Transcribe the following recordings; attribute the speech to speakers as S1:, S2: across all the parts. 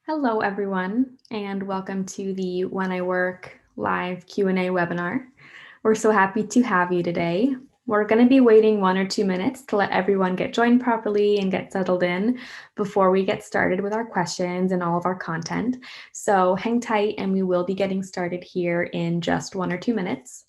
S1: Hello, everyone, and welcome to the When I Work live Q&A webinar. We're so happy to have you today. We're going to be waiting 1 or 2 minutes to let everyone get joined properly and get settled in before we get started with our questions and all of our content. So hang tight and we will be getting started here in just 1 or 2 minutes.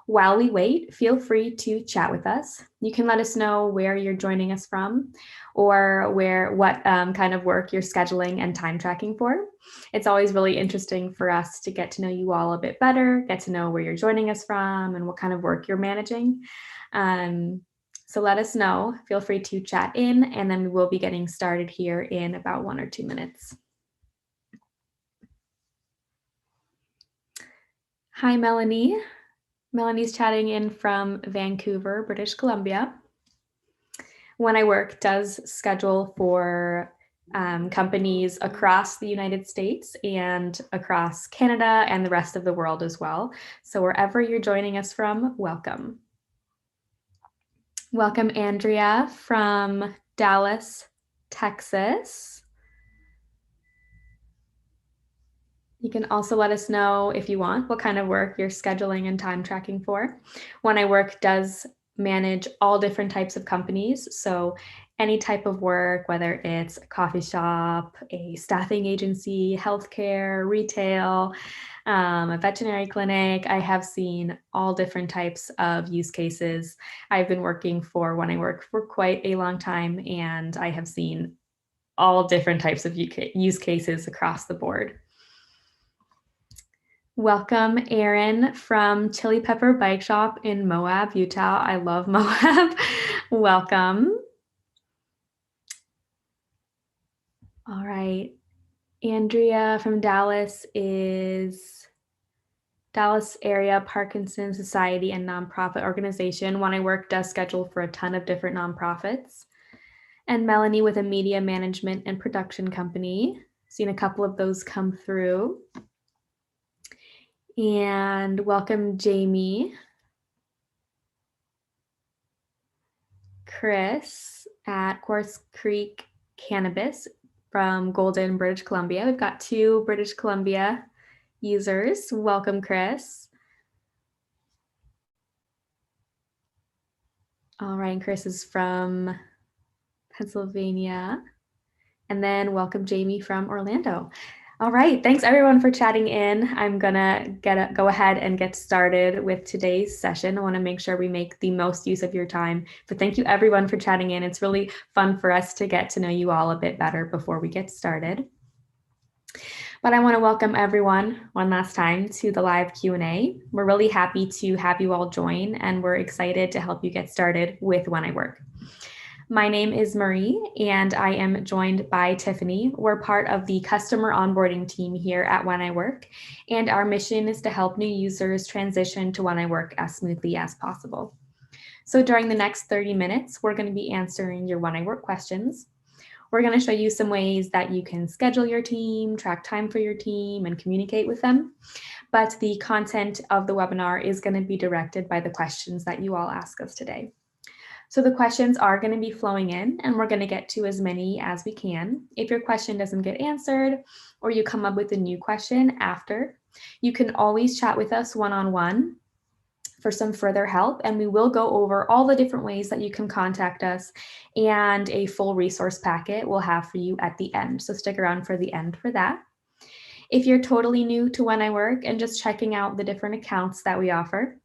S1: While we wait, feel free to chat with us. You can let us know where you're joining us from or what kind of work you're scheduling and time tracking for. It's always really interesting for us to get to know you all a bit better, get to know where you're joining us from and what kind of work you're managing. So let us know. Feel free to chat in, and then we will be getting started here in about 1 or 2 minutes. Hi, Melanie. Melanie's chatting in from Vancouver, British Columbia. When I Work does schedule for companies across the United States and across Canada and the rest of the world as well. So wherever you're joining us from, welcome. Welcome, Andrea from Dallas, Texas. You can also let us know if you want what kind of work you're scheduling and time tracking for. When I Work does manage all different types of companies. So any type of work, whether it's a coffee shop, a staffing agency, healthcare, retail, a veterinary clinic. I have seen all different types of use cases. I've been working for When I Work for quite a long time, and I have seen all different types of use cases across the board. Welcome, Erin from Chili Pepper Bike Shop in Moab, Utah. I love Moab. Welcome. All right. Andrea from Dallas is Dallas Area Parkinson's Society and Nonprofit Organization. When I Work does schedule for a ton of different nonprofits. And Melanie with a media management and production company. Seen a couple of those come through. And welcome, Jamie. Chris at Quartz Creek Cannabis from Golden, British Columbia. We've got 2 British Columbia users. Welcome, Chris. All right, Chris is from Pennsylvania. And then welcome, Jamie from Orlando. All right, thanks everyone for chatting in. I'm gonna go ahead and get started with today's session. I wanna make sure we make the most use of your time, but thank you everyone for chatting in. It's really fun for us to get to know you all a bit better before we get started. But I wanna welcome everyone one last time to the live Q&A. We're really happy to have you all join, and we're excited to help you get started with When I Work. My name is Marie, and I am joined by Tiffany. We're part of the customer onboarding team here at When I Work, and our mission is to help new users transition to When I Work as smoothly as possible. So during the next 30 minutes, we're going to be answering your When I Work questions. We're going to show you some ways that you can schedule your team, track time for your team, and communicate with them. But the content of the webinar is going to be directed by the questions that you all ask us today. So the questions are going to be flowing in, and we're going to get to as many as we can. If your question doesn't get answered or you come up with a new question after, you can always chat with us one-on-one for some further help, and we will go over all the different ways that you can contact us, and a full resource packet we'll have for you at the end. So stick around for the end for that. If you're totally new to When I Work and just checking out the different accounts that we offer,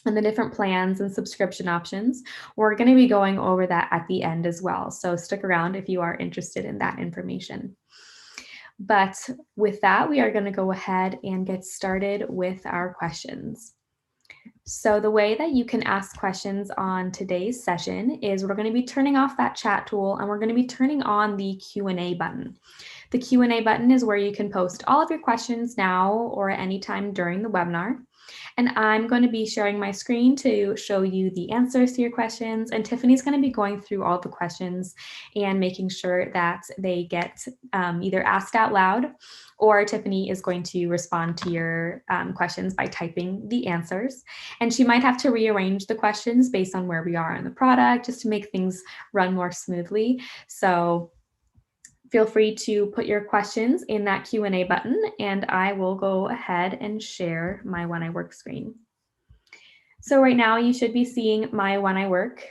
S1: and the different plans and subscription options, we're going to be going over that at the end as well. So stick around if you are interested in that information. But with that, we are going to go ahead and get started with our questions. So the way that you can ask questions on today's session is we're going to be turning off that chat tool, and we're going to be turning on the Q&A button. The Q&A button is where you can post all of your questions now or at any time during the webinar. And I'm going to be sharing my screen to show you the answers to your questions. And Tiffany's going to be going through all the questions and making sure that they get either asked out loud, or Tiffany is going to respond to your questions by typing the answers. And she might have to rearrange the questions based on where we are in the product just to make things run more smoothly. So Feel free to put your questions in that Q&A button, and I will go ahead and share my When I Work screen. So right now you should be seeing my When I Work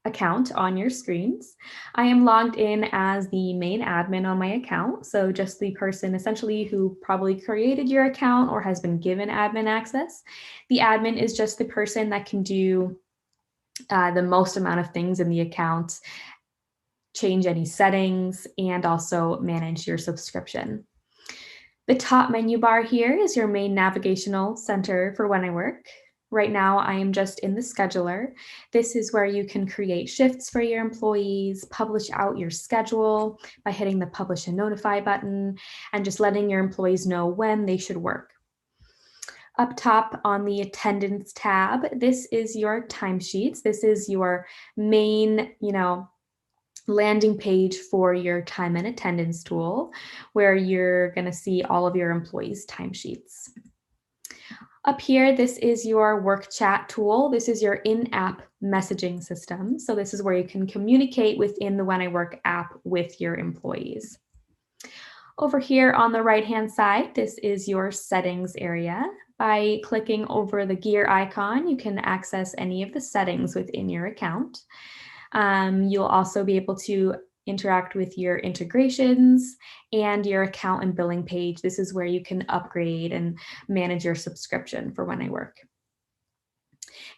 S1: account on your screens. I am logged in as the main admin on my account, so just the person essentially who probably created your account or has been given admin access. The admin is just the person that can do the most amount of things in the account, change any settings, and also manage your subscription. The top menu bar here is your main navigational center for When I Work. Right now, I am just in the scheduler. This is where you can create shifts for your employees, publish out your schedule by hitting the publish and notify button, and just letting your employees know when they should work. Up top on the attendance tab, this is your timesheets. This is your main, landing page for your time and attendance tool, where you're going to see all of your employees' timesheets. Up here, this is your work chat tool. This is your in-app messaging system. So this is where you can communicate within the When I Work app with your employees. Over here on the right-hand side, this is your settings area. By clicking over the gear icon, you can access any of the settings within your account. You'll also be able to interact with your integrations and your account and billing page. This is where you can upgrade and manage your subscription for When I Work.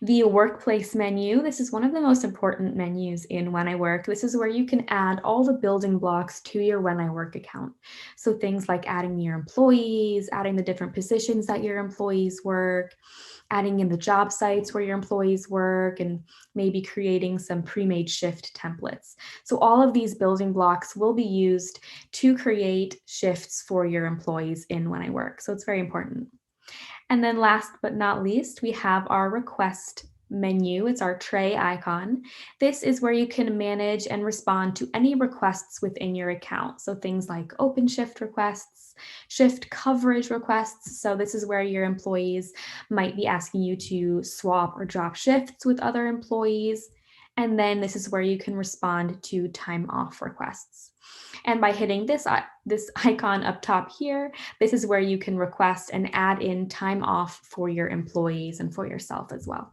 S1: The workplace menu, this is one of the most important menus in When I Work. This is where you can add all the building blocks to your When I Work account. So things like adding your employees, adding the different positions that your employees work, adding in the job sites where your employees work, and maybe creating some pre-made shift templates. So all of these building blocks will be used to create shifts for your employees in When I Work. So it's very important. And then last but not least, we have our request menu. It's our tray icon. This is where you can manage and respond to any requests within your account. So things like open shift requests, shift coverage requests. So this is where your employees might be asking you to swap or drop shifts with other employees. And then this is where you can respond to time off requests. And by hitting this icon up top here, this is where you can request and add in time off for your employees and for yourself as well.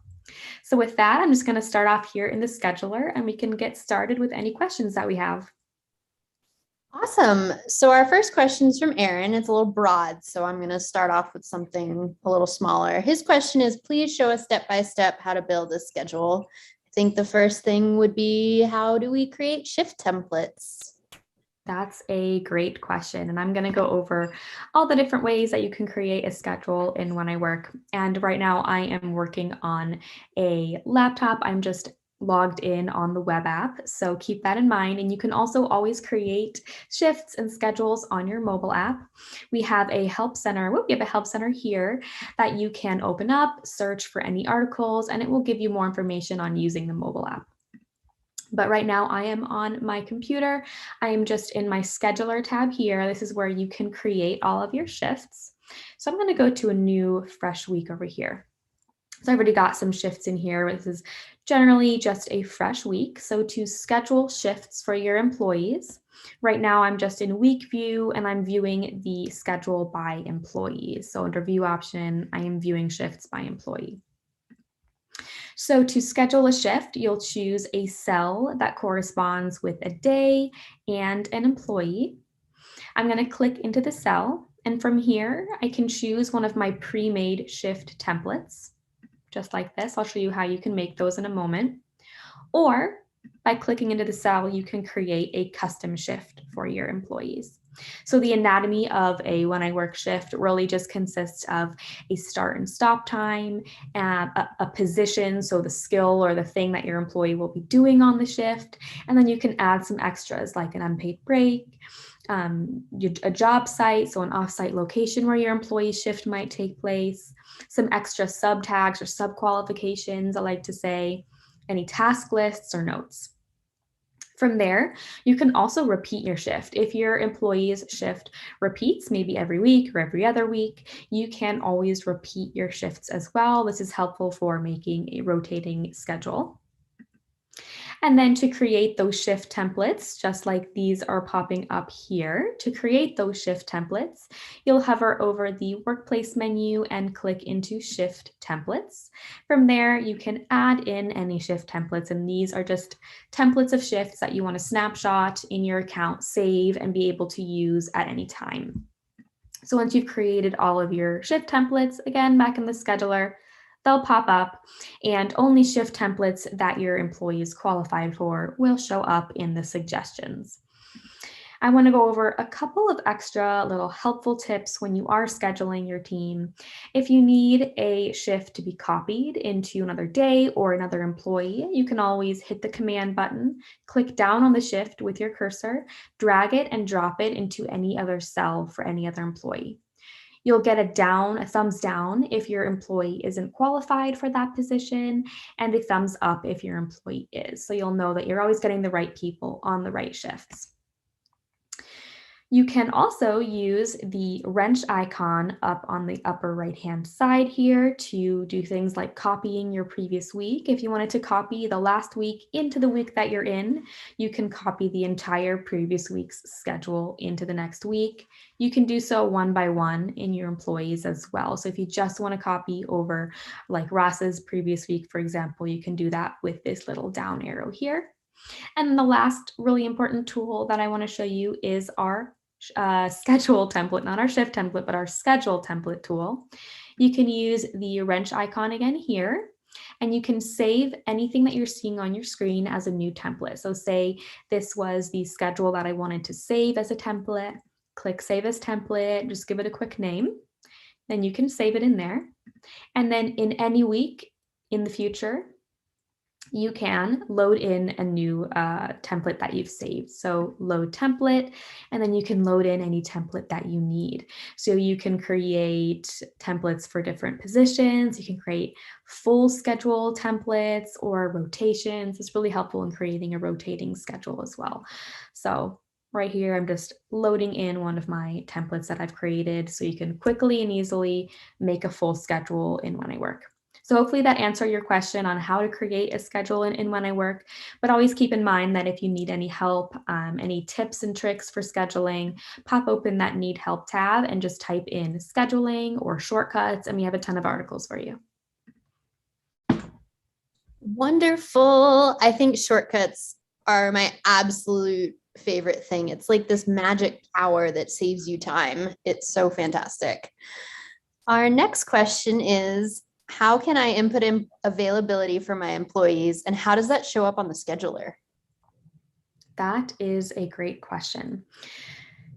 S1: So with that, I'm just going to start off here in the scheduler, and we can get started with any questions that we have.
S2: Awesome. So our first question is from Aaron. It's a little broad, so I'm going to start off with something a little smaller. His question is, please show us step-by-step how to build a schedule. I think the first thing would be, how do we create shift templates?
S1: That's a great question. And I'm going to go over all the different ways that you can create a schedule in When I Work. And right now I am working on a laptop. I'm just logged in on the web app. So keep that in mind. And you can also always create shifts and schedules on your mobile app. We have a help center. We have a help center here that you can open up, search for any articles, and it will give you more information on using the mobile app. But right now I am on my computer. I am just in my scheduler tab here. This is where you can create all of your shifts. So I'm going to go to a new fresh week over here. So I've already got some shifts in here. This is generally just a fresh week. So to schedule shifts for your employees, right now I'm just in week view and I'm viewing the schedule by employees. So under view option, I am viewing shifts by employee. So to schedule a shift, you'll choose a cell that corresponds with a day and an employee. I'm going to click into the cell, and from here, I can choose one of my pre-made shift templates, just like this. I'll show you how you can make those in a moment. Or by clicking into the cell, you can create a custom shift for your employees. So the anatomy of a When I Work shift really just consists of a start and stop time, a position, so the skill or the thing that your employee will be doing on the shift, and then you can add some extras like an unpaid break, a job site, so an off-site location where your employee's shift might take place, some extra sub tags or sub qualifications, I like to say, any task lists or notes. From there, you can also repeat your shift. If your employee's shift repeats maybe every week or every other week, you can always repeat your shifts as well. This is helpful for making a rotating schedule. And then to create those shift templates, just like these are popping up here, to create those shift templates, you'll hover over the workplace menu and click into shift templates. From there, you can add in any shift templates, and these are just templates of shifts that you want to snapshot in your account, save, and be able to use at any time. So once you've created all of your shift templates, again, back in the scheduler, they'll pop up, and only shift templates that your employees qualified for will show up in the suggestions. I want to go over a couple of extra little helpful tips when you are scheduling your team. If you need a shift to be copied into another day or another employee, you can always hit the command button, click down on the shift with your cursor, drag it and drop it into any other cell for any other employee. You'll get a thumbs down if your employee isn't qualified for that position, and a thumbs up if your employee is. So you'll know that you're always getting the right people on the right shifts. You can also use the wrench icon up on the upper right-hand side here to do things like copying your previous week. If you wanted to copy the last week into the week that you're in, you can copy the entire previous week's schedule into the next week. You can do so one by one in your employees as well. So if you just want to copy over like Ross's previous week, for example, you can do that with this little down arrow here. And the last really important tool that I want to show you is our schedule template, not our shift template, but our schedule template tool. You can use the wrench icon again here, and you can save anything that you're seeing on your screen as a new template. So say this was the schedule that I wanted to save as a template, click Save as Template, just give it a quick name, then you can save it in there. And then in any week in the future, you can load in a new template that you've saved. So load template, and then you can load in any template that you need. So you can create templates for different positions. You can create full schedule templates or rotations. It's really helpful in creating a rotating schedule as well. So right here, I'm just loading in one of my templates that I've created so you can quickly and easily make a full schedule in When I Work. So hopefully that answered your question on how to create a schedule in When I Work, but always keep in mind that if you need any help, any tips and tricks for scheduling, pop open that Need Help tab and just type in scheduling or shortcuts, and we have a ton of articles for you.
S2: Wonderful. I think shortcuts are my absolute favorite thing. It's like this magic power that saves you time. It's so fantastic. Our next question is, how can I input in availability for my employees, and how does that show up on the scheduler?
S1: That is a great question.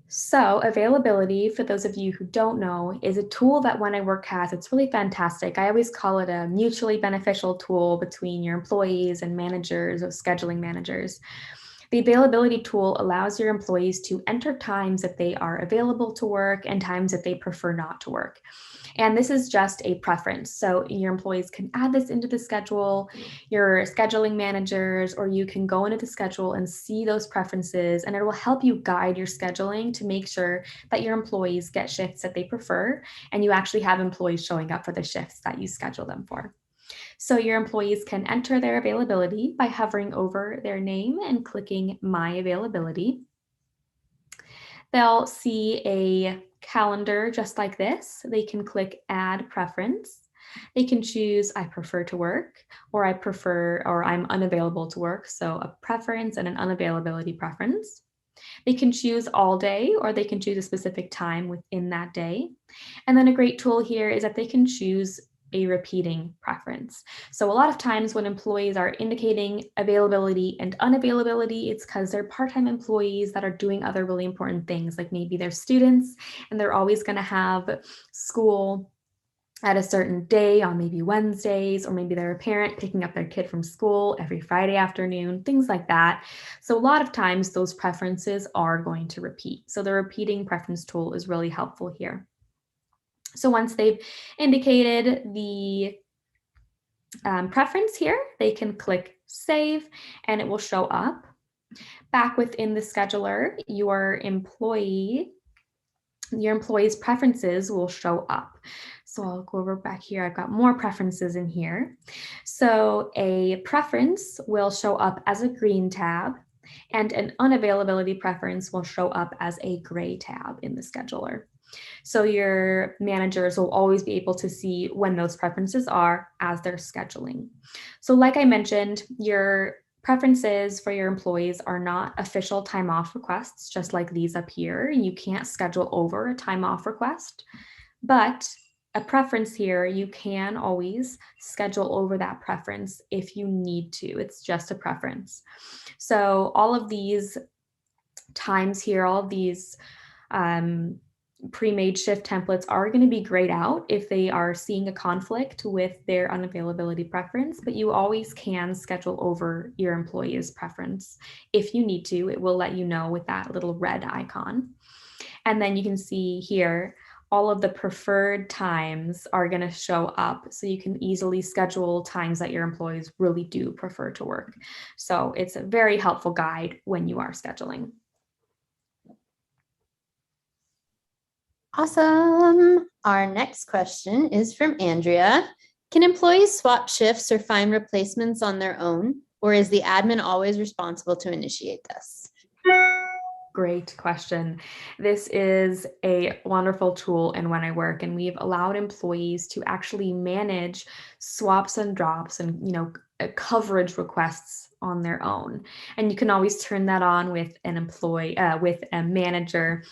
S1: So availability, for those of you who don't know, is a tool that When I Work has. It's really fantastic. I always call it a mutually beneficial tool between your employees and managers or scheduling managers. The availability tool allows your employees to enter times that they are available to work and times that they prefer not to work. And this is just a preference. So your employees can add this into the schedule, your scheduling managers, or you can go into the schedule and see those preferences, and it will help you guide your scheduling to make sure that your employees get shifts that they prefer, and you actually have employees showing up for the shifts that you schedule them for. So your employees can enter their availability by hovering over their name and clicking My Availability. They'll see a calendar just like this. They can click Add Preference. They can choose I prefer to work, or I'm unavailable to work. So a preference and an unavailability preference. They can choose all day, or they can choose a specific time within that day. And then a great tool here is that they can choose a repeating preference. So a lot of times when employees are indicating availability and unavailability, it's because they're part-time employees that are doing other really important things, like maybe they're students and they're always going to have school at a certain day on maybe Wednesdays, or maybe they're a parent picking up their kid from school every Friday afternoon, things like that. So a lot of times those preferences are going to repeat. So the repeating preference tool is really helpful here. So once they've indicated the preference here, they can click Save, and it will show up. Back within the scheduler, your employee's preferences will show up. So I'll go over back here. I've got more preferences in here. So a preference will show up as a green tab, and an unavailability preference will show up as a gray tab in the scheduler. So your managers will always be able to see when those preferences are as they're scheduling. So like I mentioned, your preferences for your employees are not official time off requests, just like these up here. You can't schedule over a time off request, but a preference here, you can always schedule over that preference if you need to. It's just a preference. So all of these times here, all of these pre-made shift templates are going to be grayed out if they are seeing a conflict with their unavailability preference, but you always can schedule over your employee's preference if you need to. It will let you know with that little red icon. And then you can see here, all of the preferred times are going to show up, so you can easily schedule times that your employees really do prefer to work. So it's a very helpful guide when you are scheduling.
S2: Awesome. Our next question is from Andrea. Can employees swap shifts or find replacements on their own, or is the admin always responsible to initiate this?
S1: Great question. This is a wonderful tool in When I Work, and we've allowed employees to actually manage swaps and drops and coverage requests on their own. And you can always turn that on with an employee, with a manager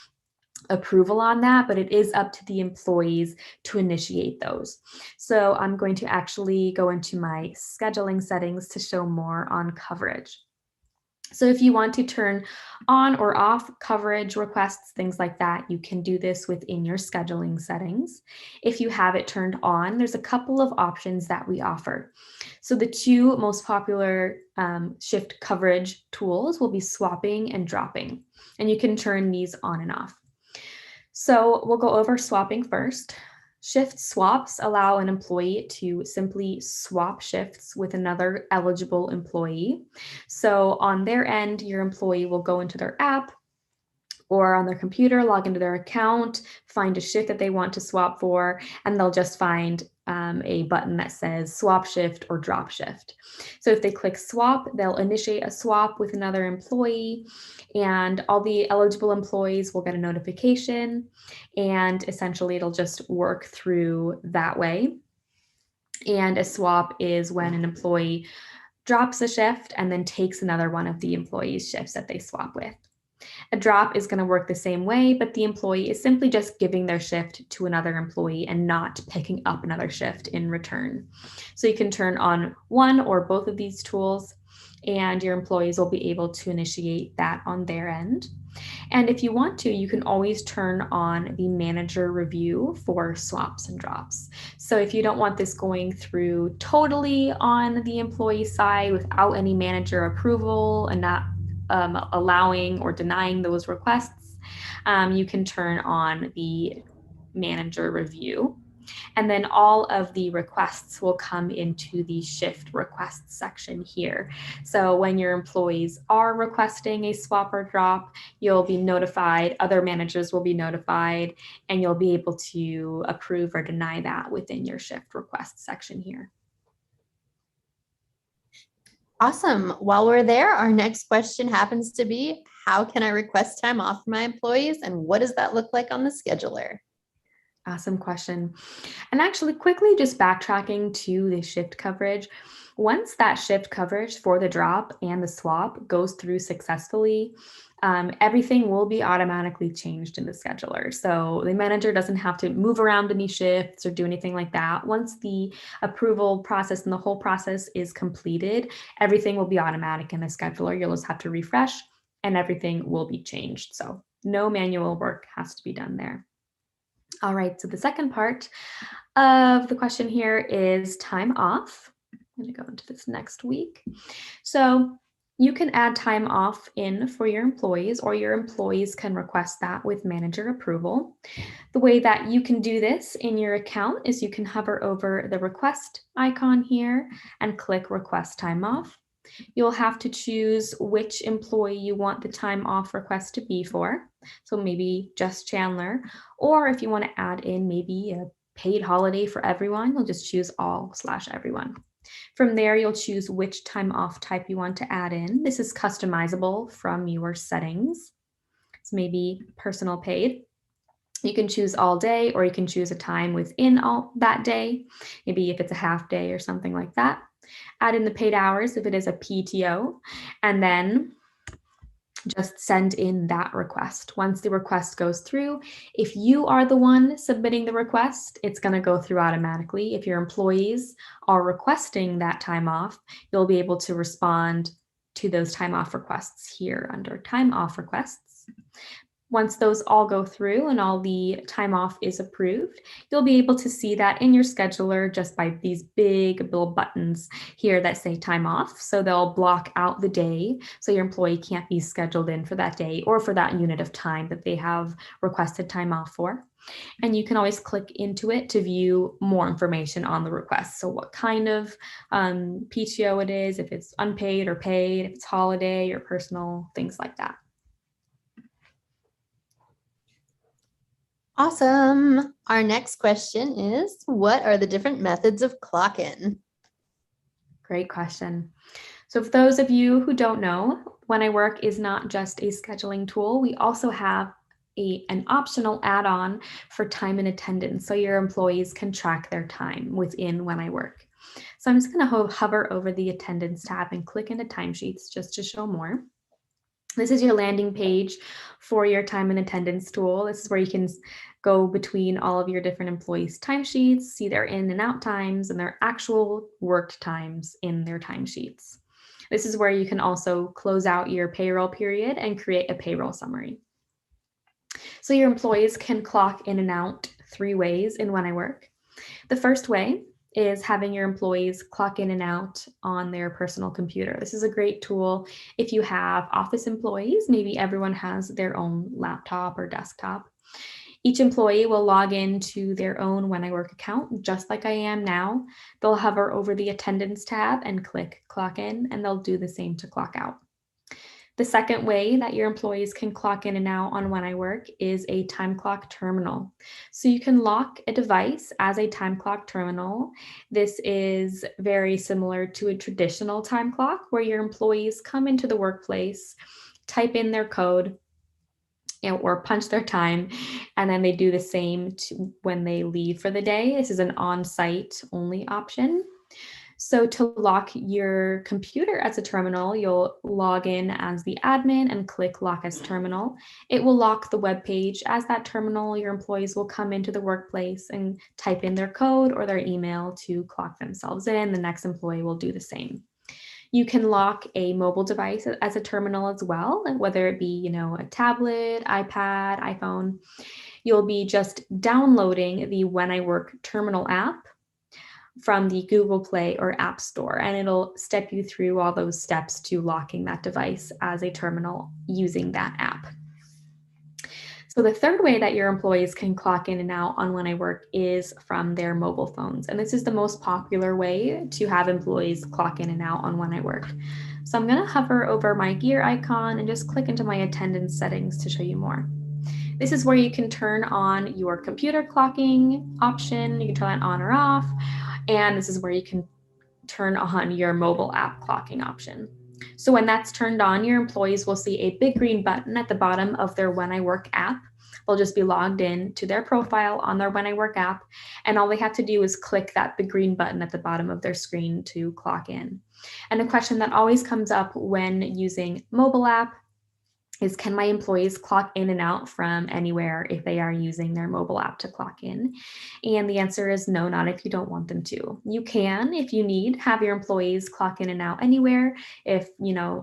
S1: approval on that, but it is up to the employees to initiate those. So I'm going to actually go into my scheduling settings to show more on coverage. So if you want to turn on or off coverage requests, things like that, you can do this within your scheduling settings. If you have it turned on, there's a couple of options that we offer. So the two most popular shift coverage tools will be swapping and dropping, and you can turn these on and off. So we'll go over swapping first. Shift swaps allow an employee to simply swap shifts with another eligible employee. So on their end, your employee will go into their app or on their computer, log into their account, find a shift that they want to swap for, and they'll just find a button that says swap shift or drop shift. So if they click swap, they'll initiate a swap with another employee, and all the eligible employees will get a notification, and essentially it'll just work through that way. And a swap is when an employee drops a shift and then takes another one of the employee's shifts that they swap with. A drop is going to work the same way, but the employee is simply just giving their shift to another employee and not picking up another shift in return. So you can turn on one or both of these tools, and your employees will be able to initiate that on their end. And if you want to, you can always turn on the manager review for swaps and drops. So if you don't want this going through totally on the employee side without any manager approval and not allowing or denying those requests, you can turn on the manager review. And then all of the requests will come into the shift requests section here. So when your employees are requesting a swap or drop, you'll be notified, other managers will be notified, and you'll be able to approve or deny that within your shift requests section here.
S2: Awesome. While we're there, our next question happens to be, how can I request time off for my employees, and what does that look like on the scheduler?
S1: Awesome question. And actually, quickly just backtracking to the shift coverage. Once that shift coverage for the drop and the swap goes through successfully, everything will be automatically changed in the scheduler. So the manager doesn't have to move around any shifts or do anything like that. Once the approval process and the whole process is completed, everything will be automatic in the scheduler. You'll just have to refresh and everything will be changed. So no manual work has to be done there. All right, so the second part of the question here is time off. I'm going to go into this next week. So you can add time off in for your employees, or your employees can request that with manager approval. The way that you can do this in your account is you can hover over the request icon here and click request time off. You'll have to choose which employee you want the time off request to be for. So maybe just Chandler, or if you want to add in maybe a paid holiday for everyone, you'll just choose all/everyone. From there, you'll choose which time off type you want to add in. This is customizable from your settings. So maybe personal paid. You can choose all day, or you can choose a time within all that day. Maybe if it's a half day or something like that. Add in the paid hours if it is a PTO, and then just send in that request. Once the request goes through, if you are the one submitting the request, it's going to go through automatically. If your employees are requesting that time off, you'll be able to respond to those time off requests here under time off requests. Once those all go through and all the time off is approved, you'll be able to see that in your scheduler just by these big little buttons here that say time off. So they'll block out the day so your employee can't be scheduled in for that day or for that unit of time that they have requested time off for. And you can always click into it to view more information on the request. So what kind of PTO it is, if it's unpaid or paid, if it's holiday or personal, things like that.
S2: Awesome. Our next question is, what are the different methods of clock-in?
S1: Great question. So for those of you who don't know, When I Work is not just a scheduling tool. We also have an optional add-on for time and attendance, so your employees can track their time within When I Work. So I'm just going to hover over the attendance tab and click into timesheets just to show more. This is your landing page for your time and attendance tool. This is where you can go between all of your different employees' timesheets, see their in and out times and their actual worked times in their timesheets. This is where you can also close out your payroll period and create a payroll summary. So your employees can clock in and out 3 ways in When I Work. The first way is having your employees clock in and out on their personal computer. This is a great tool if you have office employees. Maybe everyone has their own laptop or desktop. Each employee will log into their own When I Work account, just like I am now. They'll hover over the attendance tab and click clock in, and they'll do the same to clock out. The second way that your employees can clock in and out on When I Work is a time clock terminal. So you can lock a device as a time clock terminal. This is very similar to a traditional time clock where your employees come into the workplace, type in their code, or punch their time, and then they do the same when they leave for the day. This is an on-site only option. So to lock your computer as a terminal, you'll log in as the admin and click Lock as Terminal. It will lock the web page as that terminal. Your employees will come into the workplace and type in their code or their email to clock themselves in. The next employee will do the same. You can lock a mobile device as a terminal as well, whether it be, a tablet, iPad, iPhone. You'll be just downloading the When I Work terminal app from the Google Play or App Store, and it'll step you through all those steps to locking that device as a terminal using that app. So the third way that your employees can clock in and out on When I Work is from their mobile phones. And this is the most popular way to have employees clock in and out on When I Work. So I'm going to hover over my gear icon and just click into my attendance settings to show you more. This is where you can turn on your computer clocking option. You can turn that on or off. And this is where you can turn on your mobile app clocking option. So when that's turned on, your employees will see a big green button at the bottom of their When I Work app. They'll just be logged in to their profile on their When I Work app, and all they have to do is click that big green button at the bottom of their screen to clock in. And a question that always comes up when using mobile app is, can my employees clock in and out from anywhere if they are using their mobile app to clock in? And the answer is no, not if you don't want them to. You can, if you need, have your employees clock in and out anywhere. If,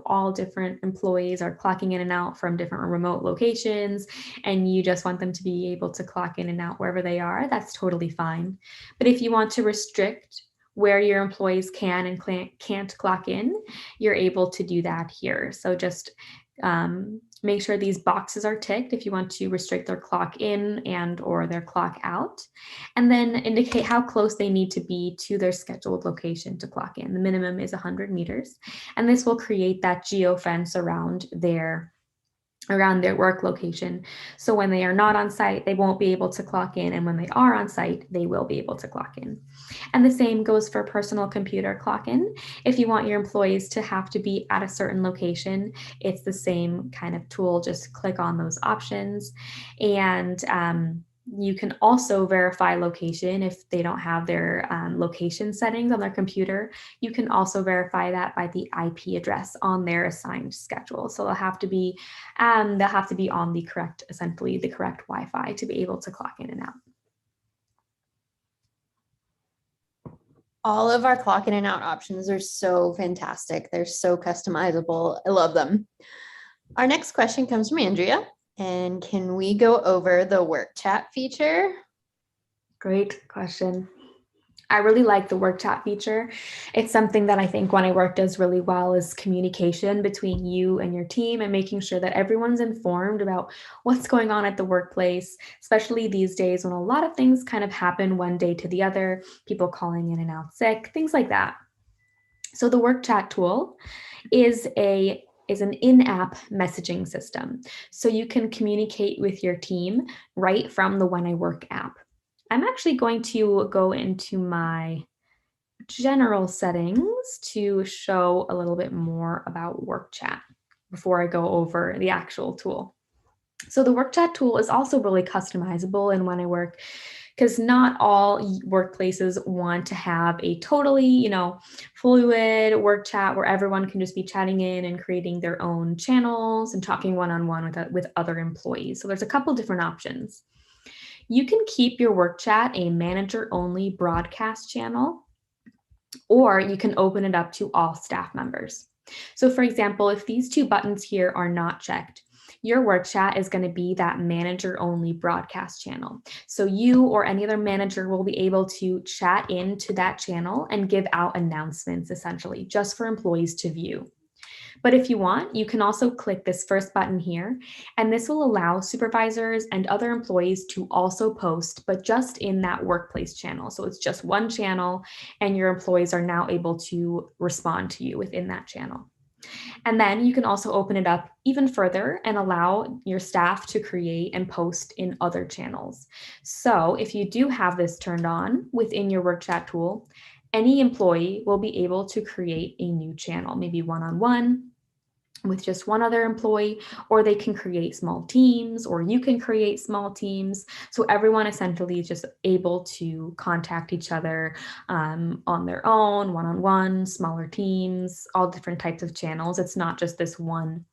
S1: all different employees are clocking in and out from different remote locations and you just want them to be able to clock in and out wherever they are, that's totally fine. But if you want to restrict where your employees can and can't clock in, you're able to do that here. So just make sure these boxes are ticked if you want to restrict their clock in and or their clock out, and then indicate how close they need to be to their scheduled location to clock in. The minimum is 100 meters, and this will create that geofence around their around their work location. So when they are not on site, they won't be able to clock in. And when they are on site, they will be able to clock in. And the same goes for personal computer clock in. If you want your employees to have to be at a certain location, it's the same kind of tool. Just click on those options. And you can also verify location if they don't have their location settings on their computer. You can also verify that by the IP address on their assigned schedule. So they'll have to be on the correct, essentially the correct Wi-Fi to be able to clock in and out.
S2: All of our clock in and out options are so fantastic. They're so customizable. I love them. Our next question comes from Andrea. And can we go over the work chat feature?
S1: Great question. I really like the work chat feature. It's something that I think When I Work does really well is communication between you and your team and making sure that everyone's informed about what's going on at the workplace, especially these days when a lot of things kind of happen one day to the other, people calling in and out sick, things like that. So the work chat tool is an in-app messaging system. So you can communicate with your team right from the When I Work app. I'm actually going to go into my general settings to show a little bit more about work chat before I go over the actual tool. So the work chat tool is also really customizable in When I Work because not all workplaces want to have a totally, fluid work chat where everyone can just be chatting in and creating their own channels and talking one-on-one with other employees. So there's a couple different options. You can keep your work chat a manager-only broadcast channel, or you can open it up to all staff members. So for example, if these two buttons here are not checked, your work chat is going to be that manager only broadcast channel. So you or any other manager will be able to chat into that channel and give out announcements essentially just for employees to view. But if you want, you can also click this first button here, and this will allow supervisors and other employees to also post, but just in that workplace channel. So it's just one channel, and your employees are now able to respond to you within that channel. And then you can also open it up even further and allow your staff to create and post in other channels. So if you do have this turned on within your work chat tool, any employee will be able to create a new channel, maybe one-on-one with just one other employee, or they can create small teams, or you can create small teams. So everyone essentially is just able to contact each other on their own, one-on-one, smaller teams, all different types of channels. It's not just this one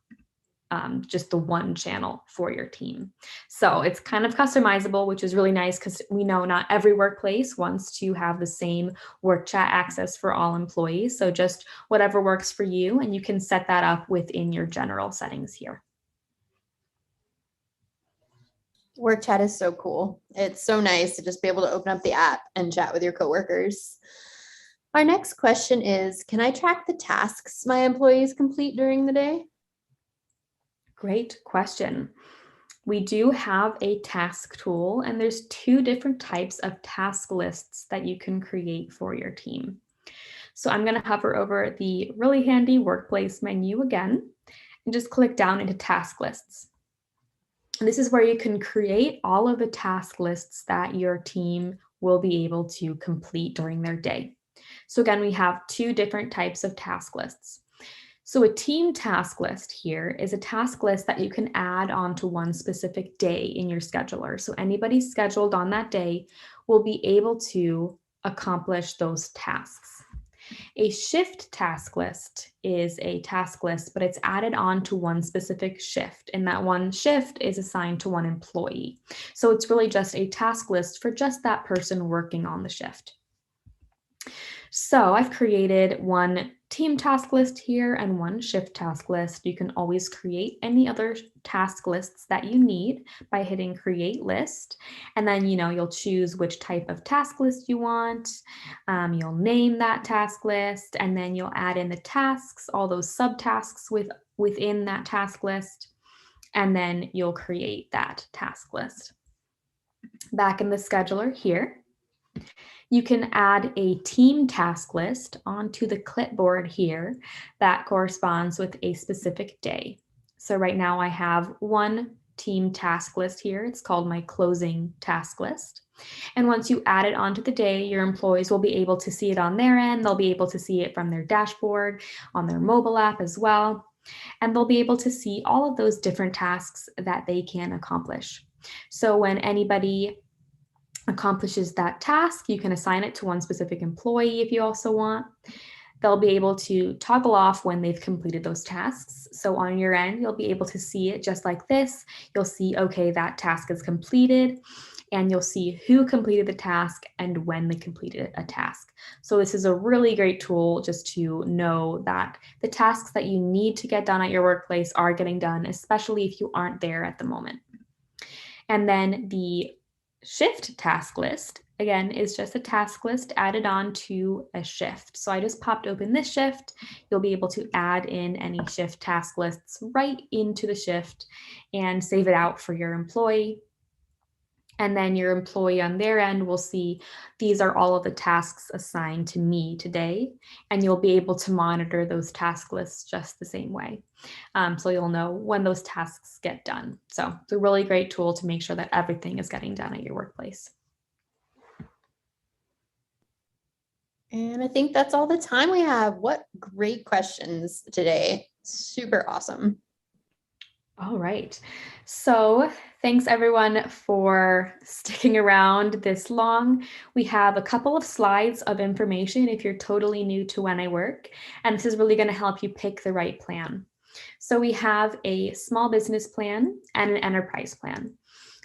S1: just the one channel for your team. So it's kind of customizable, which is really nice because we know not every workplace wants to have the same work chat access for all employees. So just whatever works for you, and you can set that up within your general settings here.
S2: Work chat is so cool. It's so nice to just be able to open up the app and chat with your coworkers. Our next question is, can I track the tasks my employees complete during the day?
S1: Great question. We do have a task tool, and there's two different types of task lists that you can create for your team. So I'm going to hover over the really handy workplace menu again and just click down into task lists. And this is where you can create all of the task lists that your team will be able to complete during their day. So again, we have two different types of task lists. So a team task list here is a task list that you can add onto one specific day in your scheduler. So anybody scheduled on that day will be able to accomplish those tasks. A shift task list is a task list, but it's added on to one specific shift, and that one shift is assigned to one employee. So it's really just a task list for just that person working on the shift. So I've created one team task list here and one shift task list. You can always create any other task lists that you need by hitting create list. And then, you'll choose which type of task list you want. You'll name that task list, and then you'll add in the tasks, all those subtasks within that task list. And then you'll create that task list. Back in the scheduler here, you can add a team task list onto the clipboard here that corresponds with a specific day. So right now I have one team task list here. It's called my closing task list. And once you add it onto the day, your employees will be able to see it on their end. They'll be able to see it from their dashboard, on their mobile app as well. And they'll be able to see all of those different tasks that they can accomplish. So when anybody accomplishes that task, you can assign it to one specific employee if you also want. They'll be able to toggle off when they've completed those tasks. So on your end, you'll be able to see it just like this. You'll see, okay, that task is completed, and you'll see who completed the task and when they completed a task. So this is a really great tool just to know that the tasks that you need to get done at your workplace are getting done, especially if you aren't there at the moment. And then the shift task list, again, is just a task list added on to a shift. So I just popped open this shift. You'll be able to add in any shift task lists right into the shift and save it out for your employee. And then your employee on their end will see these are all of the tasks assigned to me today. And you'll be able to monitor those task lists just the same way. So you'll know when those tasks get done. So it's a really great tool to make sure that everything is getting done at your workplace.
S2: And I think that's all the time we have. What great questions today. Super awesome.
S1: All right. So thanks everyone for sticking around this long. We have a couple of slides of information if you're totally new to When I Work, and this is really going to help you pick the right plan. So we have a small business plan and an enterprise plan.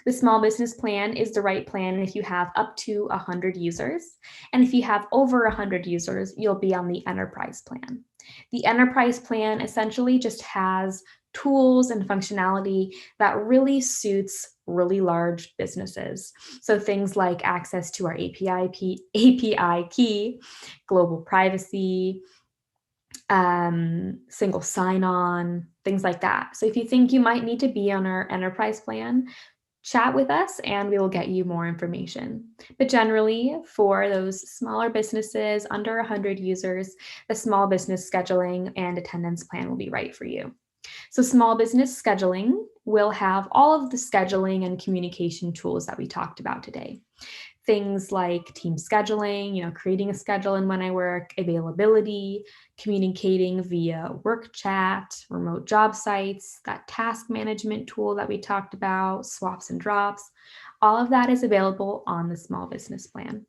S1: The small business plan is the right plan if you have up to 100 users. And if you have over 100 users, you'll be on the enterprise plan. The enterprise plan essentially just has tools and functionality that really suits really large businesses. So things like access to our API key, global privacy, single sign-on, things like that. So if you think you might need to be on our enterprise plan, chat with us and we will get you more information. But generally, for those smaller businesses under 100 users, the small business scheduling and attendance plan will be right for you. So small business scheduling will have all of the scheduling and communication tools that we talked about today. Things like team scheduling, creating a schedule in When I Work, availability, communicating via work chat, remote job sites, that task management tool that we talked about, swaps and drops. All of that is available on the small business plan.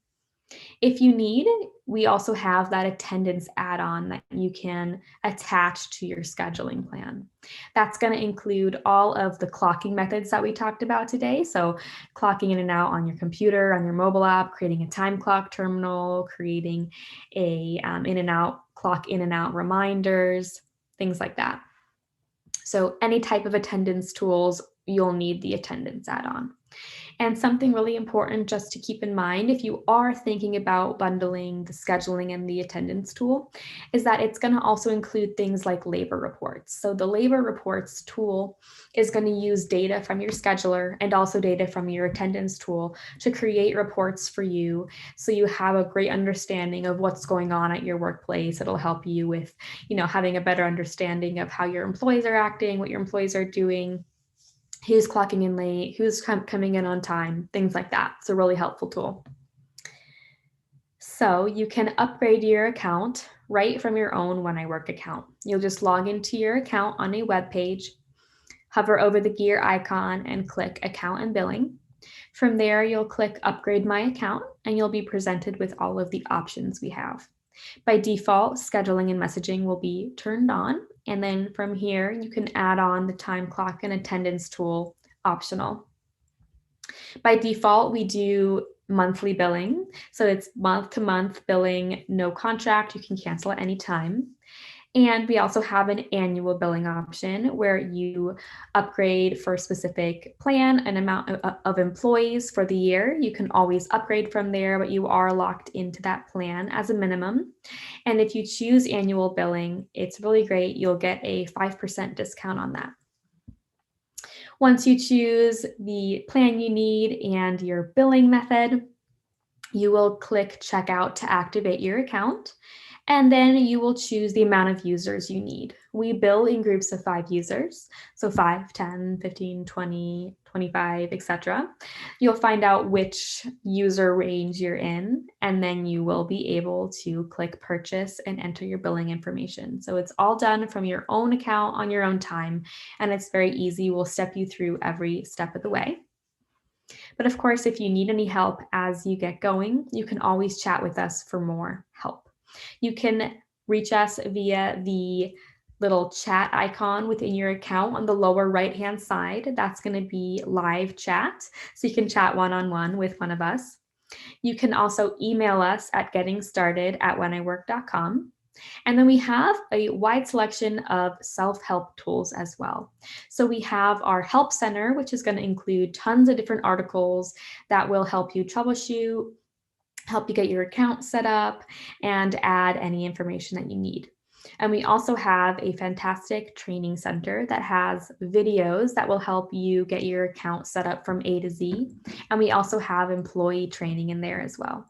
S1: If you need, we also have that attendance add-on that you can attach to your scheduling plan. That's going to include all of the clocking methods that we talked about today. So clocking in and out on your computer, on your mobile app, creating a time clock terminal, creating a clock in and out reminders, things like that. So any type of attendance tools, you'll need the attendance add-on. And something really important just to keep in mind if you are thinking about bundling the scheduling and the attendance tool is that it's going to also include things like labor reports. So the labor reports tool is going to use data from your scheduler and also data from your attendance tool to create reports for you so you have a great understanding of what's going on at your workplace. It'll help you with, having a better understanding of how your employees are acting, what your employees are doing, who's clocking in late, who's coming in on time, things like that. It's a really helpful tool. So you can upgrade your account right from your own When I Work account. You'll just log into your account on a web page, hover over the gear icon and click Account and Billing. From there, you'll click Upgrade My Account and you'll be presented with all of the options we have. By default, scheduling and messaging will be turned on. And then from here, you can add on the time clock and attendance tool optional. By default, we do monthly billing. So it's month to month billing, no contract. You can cancel at any time. And we also have an annual billing option where you upgrade for a specific plan, an amount of employees for the year. You can always upgrade from there, but you are locked into that plan as a minimum. And if you choose annual billing, it's really great. You'll get a 5% discount on that. Once you choose the plan you need and your billing method, you will click Checkout to activate your account. And then you will choose the amount of users you need. We bill in groups of 5 users, so 5, 10, 15, 20, 25, etc. You'll find out which user range you're in, and then you will be able to click purchase and enter your billing information. So it's all done from your own account on your own time, and it's very easy. We'll step you through every step of the way. But of course, if you need any help as you get going, you can always chat with us for more help. You can reach us via the little chat icon within your account on the lower right-hand side. That's going to be live chat. So you can chat one-on-one with one of us. You can also email us at gettingstarted@wheniwork.com. And then we have a wide selection of self-help tools as well. So we have our help center, which is going to include tons of different articles that will help you troubleshoot, help you get your account set up, and add any information that you need. And we also have a fantastic training center that has videos that will help you get your account set up from A to Z. And we also have employee training in there as well.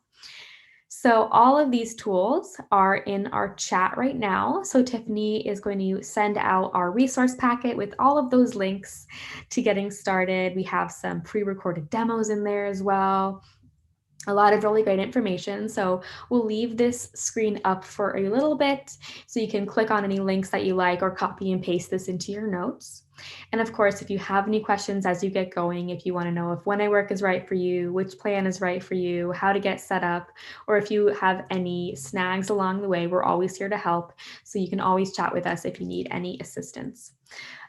S1: So all of these tools are in our chat right now. So Tiffany is going to send out our resource packet with all of those links to getting started. We have some pre-recorded demos in there as well. A lot of really great information. So we'll leave this screen up for a little bit so you can click on any links that you like or copy and paste this into your notes. And of course, if you have any questions as you get going, if you want to know if When I Work is right for you, which plan is right for you, how to get set up, or if you have any snags along the way, we're always here to help. So you can always chat with us if you need any assistance.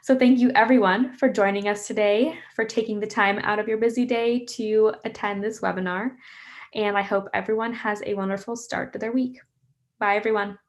S1: So thank you everyone for joining us today, for taking the time out of your busy day to attend this webinar. And I hope everyone has a wonderful start to their week. Bye, everyone.